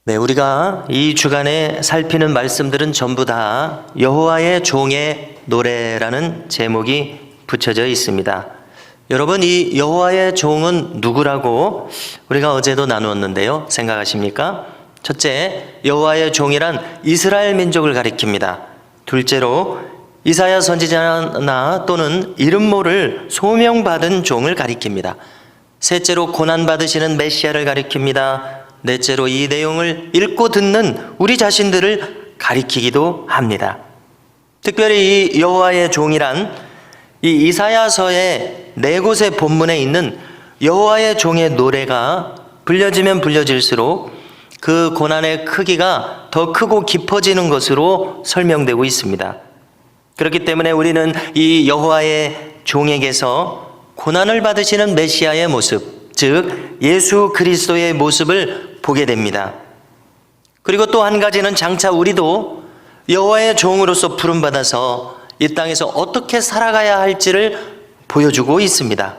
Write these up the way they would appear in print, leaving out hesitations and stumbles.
네, 우리가 이 주간에 살피는 말씀들은 전부 다 여호와의 종의 노래라는 제목이 붙여져 있습니다. 여러분, 이 여호와의 종은 누구라고 우리가 어제도 나누었는데요. 생각하십니까? 첫째, 여호와의 종이란 이스라엘 민족을 가리킵니다. 둘째로, 이사야 선지자나 또는 이름 모를 소명받은 종을 가리킵니다. 셋째로, 고난받으시는 메시아를 가리킵니다. 넷째로, 이 내용을 읽고 듣는 우리 자신들을 가리키기도 합니다. 특별히 이 여호와의 종이란 이 이사야서의 네 곳의 본문에 있는 여호와의 종의 노래가 불려지면 불려질수록 그 고난의 크기가 더 크고 깊어지는 것으로 설명되고 있습니다. 그렇기 때문에 우리는 이 여호와의 종에게서 고난을 받으시는 메시아의 모습, 즉 예수 그리스도의 모습을 보게 됩니다. 그리고 또 한 가지는 장차 우리도 여호와의 종으로서 부름받아서 이 땅에서 어떻게 살아가야 할지를 보여주고 있습니다.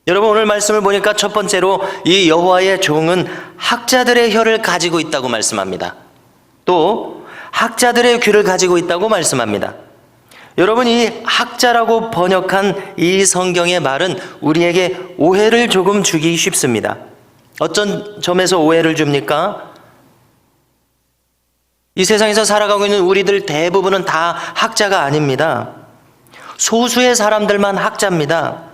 여러분, 오늘 말씀을 보니까 첫 번째로 이 여호와의 종은 학자들의 혀를 가지고 있다고 말씀합니다. 또 학자들의 귀를 가지고 있다고 말씀합니다. 여러분, 이 학자라고 번역한 이 성경의 말은 우리에게 오해를 조금 주기 쉽습니다. 어떤 점에서 오해를 줍니까? 이 세상에서 살아가고 있는 우리들 대부분은 다 학자가 아닙니다. 소수의 사람들만 학자입니다.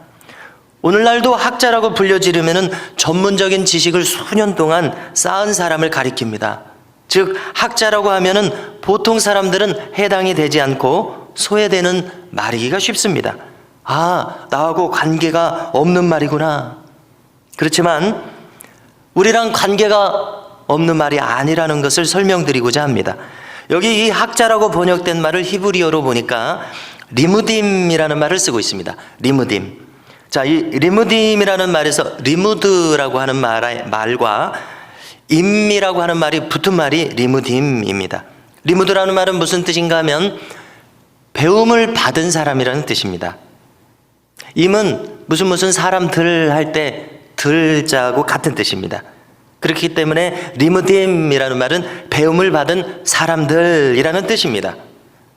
오늘날도 학자라고 불려지르면 전문적인 지식을 수년 동안 쌓은 사람을 가리킵니다. 즉, 학자라고 하면은 보통 사람들은 해당이 되지 않고 소외되는 말이기가 쉽습니다. 아, 나하고 관계가 없는 말이구나. 그렇지만 우리랑 관계가 없는 말이 아니라는 것을 설명드리고자 합니다. 여기 이 학자라고 번역된 말을 히브리어로 보니까 리무딤이라는 말을 쓰고 있습니다. 리무딤. 자, 이 리무딤이라는 말에서 리무드라고 하는 말과 임이라고 하는 말이 붙은 말이 리무딤입니다. 리무드라는 말은 무슨 뜻인가 하면 배움을 받은 사람이라는 뜻입니다. 임은 무슨 사람들 할 때 들자고 같은 뜻입니다. 그렇기 때문에 리무딤이라는 말은 배움을 받은 사람들이라는 뜻입니다.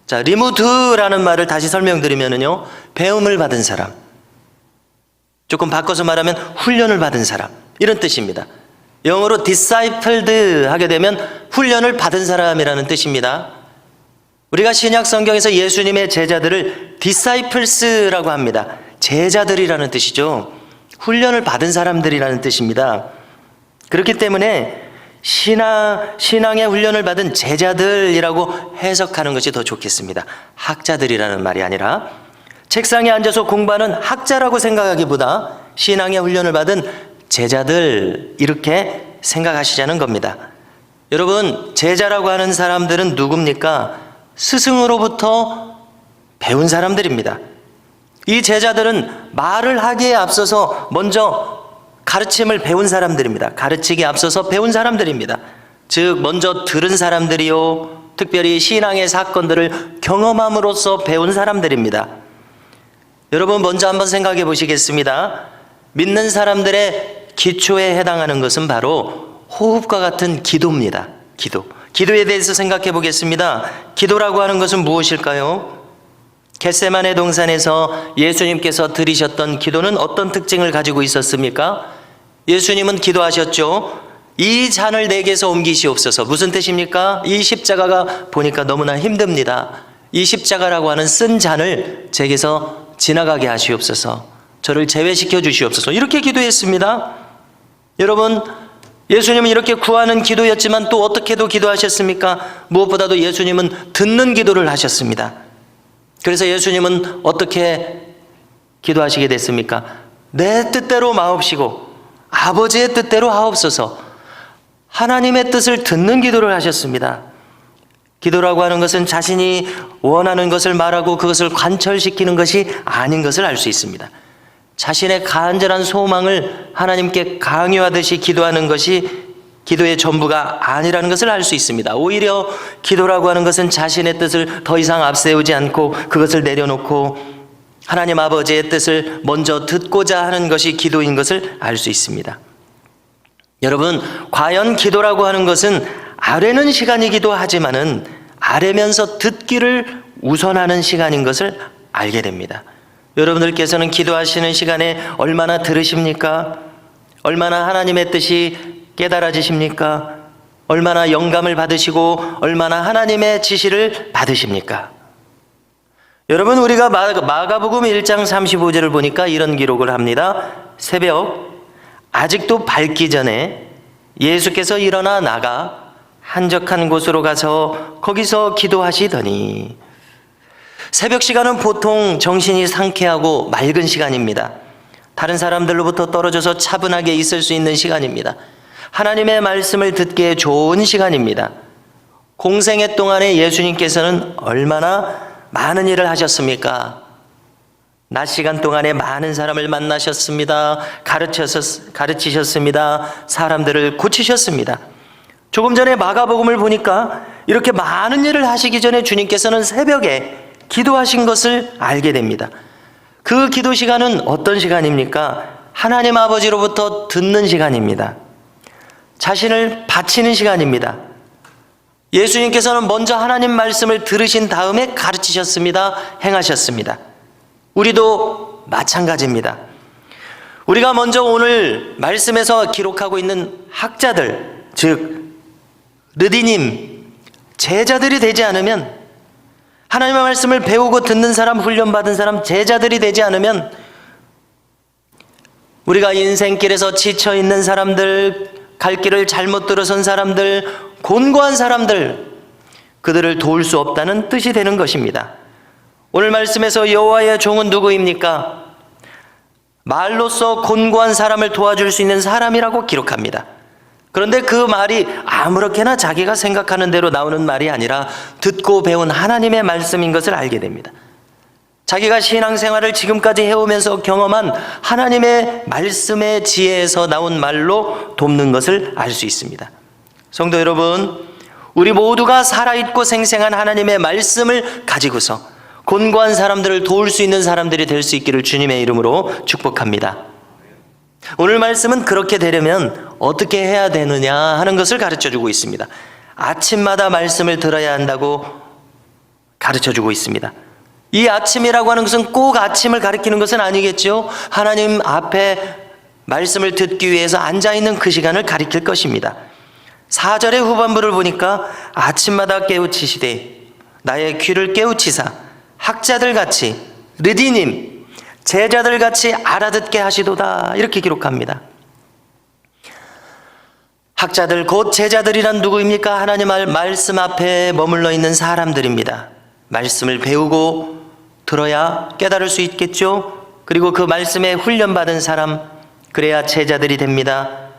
자, 리무드라는 말을 다시 설명드리면요, 배움을 받은 사람, 조금 바꿔서 말하면 훈련을 받은 사람, 이런 뜻입니다. 영어로 discipled 하게 되면 훈련을 받은 사람이라는 뜻입니다. 우리가 신약 성경에서 예수님의 제자들을 disciples라고 합니다. 제자들이라는 뜻이죠. 훈련을 받은 사람들이라는 뜻입니다. 그렇기 때문에 신앙의 훈련을 받은 제자들이라고 해석하는 것이 더 좋겠습니다. 학자들이라는 말이 아니라 책상에 앉아서 공부하는 학자라고 생각하기보다 신앙의 훈련을 받은 제자들, 이렇게 생각하시자는 겁니다. 여러분, 제자라고 하는 사람들은 누굽니까? 스승으로부터 배운 사람들입니다. 이 제자들은 말을 하기에 앞서서 먼저 가르침을 배운 사람들입니다. 가르치기에 앞서서 배운 사람들입니다. 즉, 먼저 들은 사람들이요, 특별히 신앙의 사건들을 경험함으로써 배운 사람들입니다. 여러분, 먼저 한번 생각해 보시겠습니다. 믿는 사람들의 기초에 해당하는 것은 바로 호흡과 같은 기도입니다. 기도에 대해서 생각해 보겠습니다. 기도라고 하는 것은 무엇일까요? 겟세마네 동산에서 예수님께서 드리셨던 기도는 어떤 특징을 가지고 있었습니까? 예수님은 기도하셨죠. 이 잔을 내게서 옮기시옵소서. 무슨 뜻입니까? 이 십자가가 보니까 너무나 힘듭니다. 이 십자가라고 하는 쓴 잔을 제게서 지나가게 하시옵소서. 저를 제외시켜 주시옵소서. 이렇게 기도했습니다. 여러분, 예수님은 이렇게 구하는 기도였지만 또 어떻게도 기도하셨습니까? 무엇보다도 예수님은 듣는 기도를 하셨습니다. 그래서 예수님은 어떻게 기도하시게 됐습니까? 내 뜻대로 마옵시고 아버지의 뜻대로 하옵소서. 하나님의 뜻을 듣는 기도를 하셨습니다. 기도라고 하는 것은 자신이 원하는 것을 말하고 그것을 관철시키는 것이 아닌 것을 알 수 있습니다. 자신의 간절한 소망을 하나님께 강요하듯이 기도하는 것이 기도의 전부가 아니라는 것을 알 수 있습니다. 오히려 기도라고 하는 것은 자신의 뜻을 더 이상 앞세우지 않고 그것을 내려놓고 하나님 아버지의 뜻을 먼저 듣고자 하는 것이 기도인 것을 알 수 있습니다. 여러분, 과연 기도라고 하는 것은 아뢰는 시간이기도 하지만은 아뢰면서 듣기를 우선하는 시간인 것을 알게 됩니다. 여러분들께서는 기도하시는 시간에 얼마나 들으십니까? 얼마나 하나님의 뜻이 깨달아지십니까? 얼마나 영감을 받으시고 얼마나 하나님의 지시를 받으십니까? 여러분, 우리가 마가복음 1장 35절을 보니까 이런 기록을 합니다. 새벽 아직도 밝기 전에 예수께서 일어나 나가 한적한 곳으로 가서 거기서 기도하시더니. 새벽 시간은 보통 정신이 상쾌하고 맑은 시간입니다. 다른 사람들로부터 떨어져서 차분하게 있을 수 있는 시간입니다. 하나님의 말씀을 듣기에 좋은 시간입니다. 공생애 동안에 예수님께서는 얼마나 많은 일을 하셨습니까? 낮 시간 동안에 많은 사람을 만나셨습니다. 가르치셨습니다. 사람들을 고치셨습니다. 조금 전에 마가복음을 보니까 이렇게 많은 일을 하시기 전에 주님께서는 새벽에 기도하신 것을 알게 됩니다. 그 기도 시간은 어떤 시간입니까? 하나님 아버지로부터 듣는 시간입니다. 자신을 바치는 시간입니다. 예수님께서는 먼저 하나님 말씀을 들으신 다음에 가르치셨습니다. 행하셨습니다. 우리도 마찬가지입니다. 우리가 먼저 오늘 말씀에서 기록하고 있는 학자들, 즉 르디님, 제자들이 되지 않으면, 하나님의 말씀을 배우고 듣는 사람, 훈련받은 사람, 제자들이 되지 않으면 우리가 인생길에서 지쳐있는 사람들, 갈 길을 잘못 들어선 사람들, 곤고한 사람들, 그들을 도울 수 없다는 뜻이 되는 것입니다. 오늘 말씀에서 여호와의 종은 누구입니까? 말로써 곤고한 사람을 도와줄 수 있는 사람이라고 기록합니다. 그런데 그 말이 아무렇게나 자기가 생각하는 대로 나오는 말이 아니라 듣고 배운 하나님의 말씀인 것을 알게 됩니다. 자기가 신앙생활을 지금까지 해오면서 경험한 하나님의 말씀의 지혜에서 나온 말로 돕는 것을 알 수 있습니다. 성도 여러분, 우리 모두가 살아있고 생생한 하나님의 말씀을 가지고서 곤고한 사람들을 도울 수 있는 사람들이 될 수 있기를 주님의 이름으로 축복합니다. 오늘 말씀은 그렇게 되려면 어떻게 해야 되느냐 하는 것을 가르쳐주고 있습니다. 아침마다 말씀을 들어야 한다고 가르쳐주고 있습니다. 이 아침이라고 하는 것은 꼭 아침을 가리키는 것은 아니겠죠. 하나님 앞에 말씀을 듣기 위해서 앉아있는 그 시간을 가리킬 것입니다. 4절의 후반부를 보니까 아침마다 깨우치시되 나의 귀를 깨우치사 학자들같이 르디님 제자들같이 알아듣게 하시도다, 이렇게 기록합니다. 학자들 곧 제자들이란 누구입니까? 하나님 말씀 앞에 머물러 있는 사람들입니다. 말씀을 배우고 들어야 깨달을 수 있겠죠. 그리고 그 말씀에 훈련받은 사람, 그래야 제자들이 됩니다.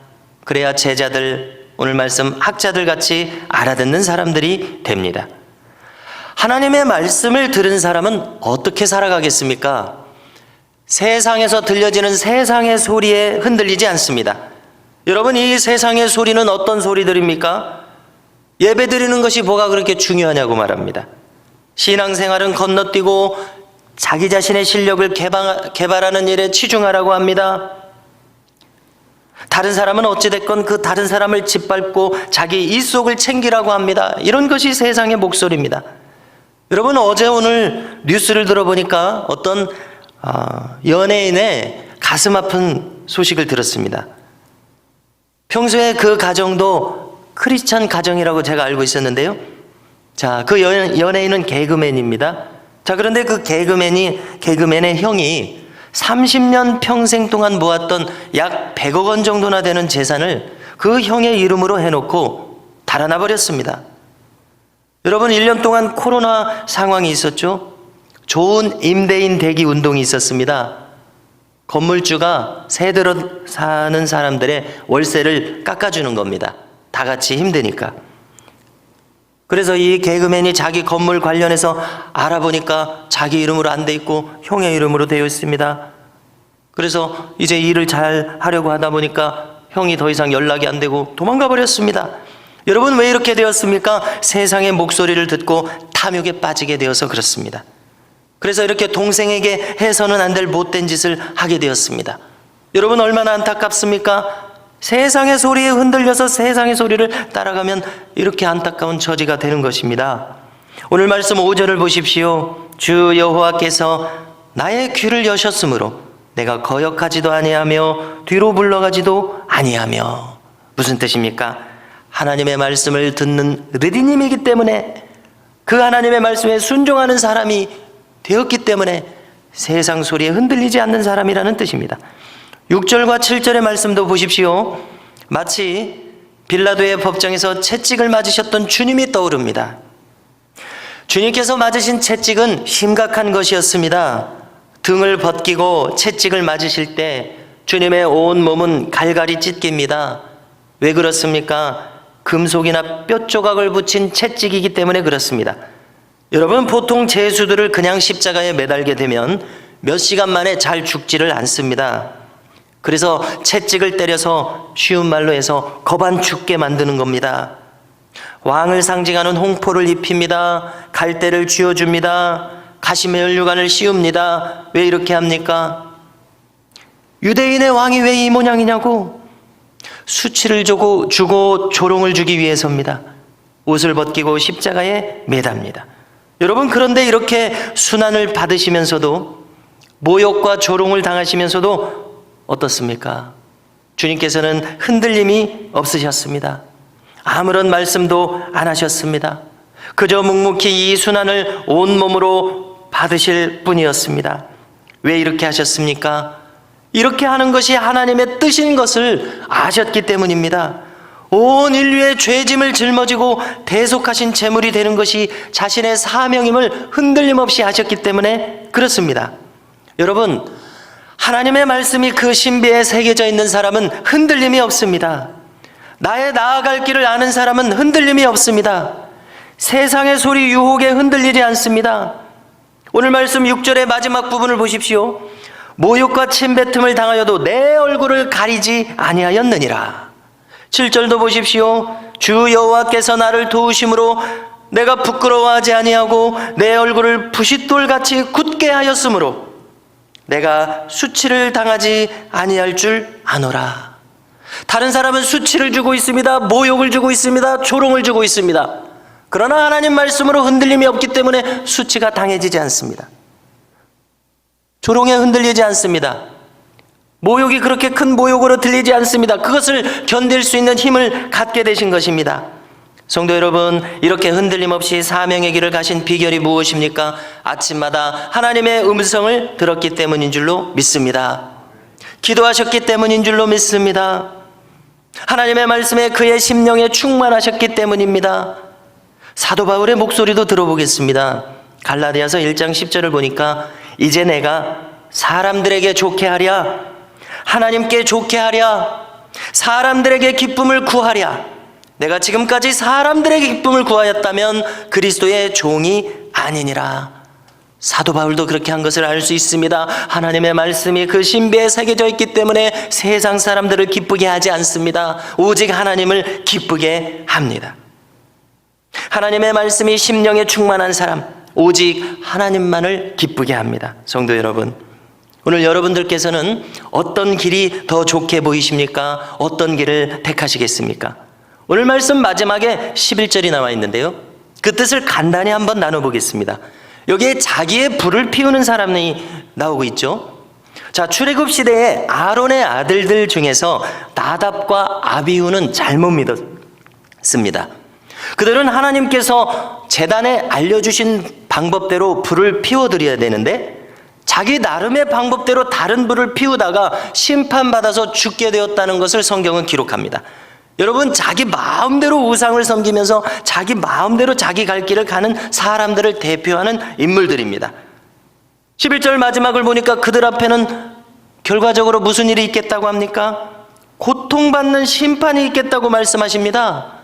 그래야 제자들, 오늘 말씀 학자들같이 알아듣는 사람들이 됩니다. 하나님의 말씀을 들은 사람은 어떻게 살아가겠습니까? 세상에서 들려지는 세상의 소리에 흔들리지 않습니다. 여러분, 이 세상의 소리는 어떤 소리들입니까? 예배 드리는 것이 뭐가 그렇게 중요하냐고 말합니다. 신앙생활은 건너뛰고 자기 자신의 실력을 개발하는 일에 치중하라고 합니다. 다른 사람은 어찌됐건 그 다른 사람을 짓밟고 자기 이속을 챙기라고 합니다. 이런 것이 세상의 목소리입니다. 여러분, 어제 오늘 뉴스를 들어보니까 어떤 연예인의 가슴 아픈 소식을 들었습니다. 평소에 그 가정도 크리스찬 가정이라고 제가 알고 있었는데요. 자, 그 연예인은 개그맨입니다. 자, 그런데 그 개그맨의 형이 30년 평생 동안 모았던 약 100억 원 정도나 되는 재산을 그 형의 이름으로 해놓고 달아나 버렸습니다. 여러분, 1년 동안 코로나 상황이 있었죠. 좋은 임대인 대기 운동이 있었습니다. 건물주가 새 들어 사는 사람들의 월세를 깎아주는 겁니다. 다 같이 힘드니까. 그래서 이 개그맨이 자기 건물 관련해서 알아보니까 자기 이름으로 안 돼 있고 형의 이름으로 되어 있습니다. 그래서 이제 일을 잘 하려고 하다 보니까 형이 더 이상 연락이 안 되고 도망가 버렸습니다. 여러분, 왜 이렇게 되었습니까? 세상의 목소리를 듣고 탐욕에 빠지게 되어서 그렇습니다. 그래서 이렇게 동생에게 해서는 안 될 못된 짓을 하게 되었습니다. 여러분, 얼마나 안타깝습니까? 세상의 소리에 흔들려서 세상의 소리를 따라가면 이렇게 안타까운 처지가 되는 것입니다. 오늘 말씀 5절을 보십시오. 주 여호와께서 나의 귀를 여셨으므로 내가 거역하지도 아니하며 뒤로 물러가지도 아니하며. 무슨 뜻입니까? 하나님의 말씀을 듣는 르디님이기 때문에, 그 하나님의 말씀에 순종하는 사람이 되었기 때문에 세상 소리에 흔들리지 않는 사람이라는 뜻입니다. 6절과 7절의 말씀도 보십시오. 마치 빌라도의 법정에서 채찍을 맞으셨던 주님이 떠오릅니다. 주님께서 맞으신 채찍은 심각한 것이었습니다. 등을 벗기고 채찍을 맞으실 때 주님의 온 몸은 갈갈이 찢깁니다. 왜 그렇습니까? 금속이나 뼈 조각을 붙인 채찍이기 때문에 그렇습니다. 여러분, 보통 죄수들을 그냥 십자가에 매달게 되면 몇 시간 만에 잘 죽지를 않습니다. 그래서 채찍을 때려서 쉬운 말로 해서 거반 죽게 만드는 겁니다. 왕을 상징하는 홍포를 입힙니다. 갈대를 쥐어줍니다. 가시의 면류관을 씌웁니다. 왜 이렇게 합니까? 유대인의 왕이 왜 이 모양이냐고? 수치를 주고 조롱을 주기 위해서입니다. 옷을 벗기고 십자가에 매답니다. 여러분, 그런데 이렇게 순환을 받으시면서도, 모욕과 조롱을 당하시면서도 어떻습니까? 주님께서는 흔들림이 없으셨습니다. 아무런 말씀도 안 하셨습니다. 그저 묵묵히 이 순환을 온몸으로 받으실 뿐이었습니다. 왜 이렇게 하셨습니까? 이렇게 하는 것이 하나님의 뜻인 것을 아셨기 때문입니다. 온 인류의 죄짐을 짊어지고 대속하신 제물이 되는 것이 자신의 사명임을 흔들림 없이 아셨기 때문에 그렇습니다. 여러분, 하나님의 말씀이 그 신비에 새겨져 있는 사람은 흔들림이 없습니다. 나의 나아갈 길을 아는 사람은 흔들림이 없습니다. 세상의 소리 유혹에 흔들리지 않습니다. 오늘 말씀 6절의 마지막 부분을 보십시오. 모욕과 침뱉음을 당하여도 내 얼굴을 가리지 아니하였느니라. 7절도 보십시오. 주 여호와께서 나를 도우심으로 내가 부끄러워하지 아니하고 내 얼굴을 부싯돌같이 굳게 하였으므로 내가 수치를 당하지 아니할 줄 아노라. 다른 사람은 수치를 주고 있습니다. 모욕을 주고 있습니다. 조롱을 주고 있습니다. 그러나 하나님 말씀으로 흔들림이 없기 때문에 수치가 당해지지 않습니다. 조롱에 흔들리지 않습니다. 모욕이 그렇게 큰 모욕으로 들리지 않습니다. 그것을 견딜 수 있는 힘을 갖게 되신 것입니다. 성도 여러분, 이렇게 흔들림 없이 사명의 길을 가신 비결이 무엇입니까? 아침마다 하나님의 음성을 들었기 때문인 줄로 믿습니다. 기도하셨기 때문인 줄로 믿습니다. 하나님의 말씀에 그의 심령에 충만하셨기 때문입니다. 사도 바울의 목소리도 들어보겠습니다. 갈라디아서 1장 10절을 보니까 이제 내가 사람들에게 좋게 하랴, 하나님께 좋게 하랴, 사람들에게 기쁨을 구하랴. 내가 지금까지 사람들에게 기쁨을 구하였다면 그리스도의 종이 아니니라. 사도 바울도 그렇게 한 것을 알 수 있습니다. 하나님의 말씀이 그 신비에 새겨져 있기 때문에 세상 사람들을 기쁘게 하지 않습니다. 오직 하나님을 기쁘게 합니다. 하나님의 말씀이 심령에 충만한 사람, 오직 하나님만을 기쁘게 합니다. 성도 여러분, 오늘 여러분들께서는 어떤 길이 더 좋게 보이십니까? 어떤 길을 택하시겠습니까? 오늘 말씀 마지막에 11절이 나와 있는데요, 그 뜻을 간단히 한번 나눠보겠습니다. 여기에 자기의 불을 피우는 사람이 나오고 있죠. 자, 출애굽 시대에 아론의 아들들 중에서 나답과 아비후는 잘못 믿었습니다. 그들은 하나님께서 제단에 알려주신 방법대로 불을 피워드려야 되는데 자기 나름의 방법대로 다른 불을 피우다가 심판받아서 죽게 되었다는 것을 성경은 기록합니다. 여러분, 자기 마음대로 우상을 섬기면서 자기 마음대로 자기 갈 길을 가는 사람들을 대표하는 인물들입니다. 11절 마지막을 보니까 그들 앞에는 결과적으로 무슨 일이 있겠다고 합니까? 고통받는 심판이 있겠다고 말씀하십니다.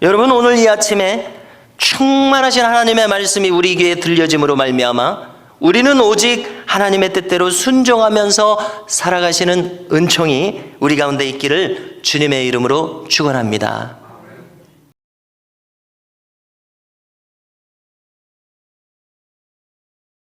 여러분, 오늘 이 아침에 충만하신 하나님의 말씀이 우리 귀에 들려짐으로 말미암아 우리는 오직 하나님의 뜻대로 순종하면서 살아가시는 은총이 우리 가운데 있기를 주님의 이름으로 축원합니다.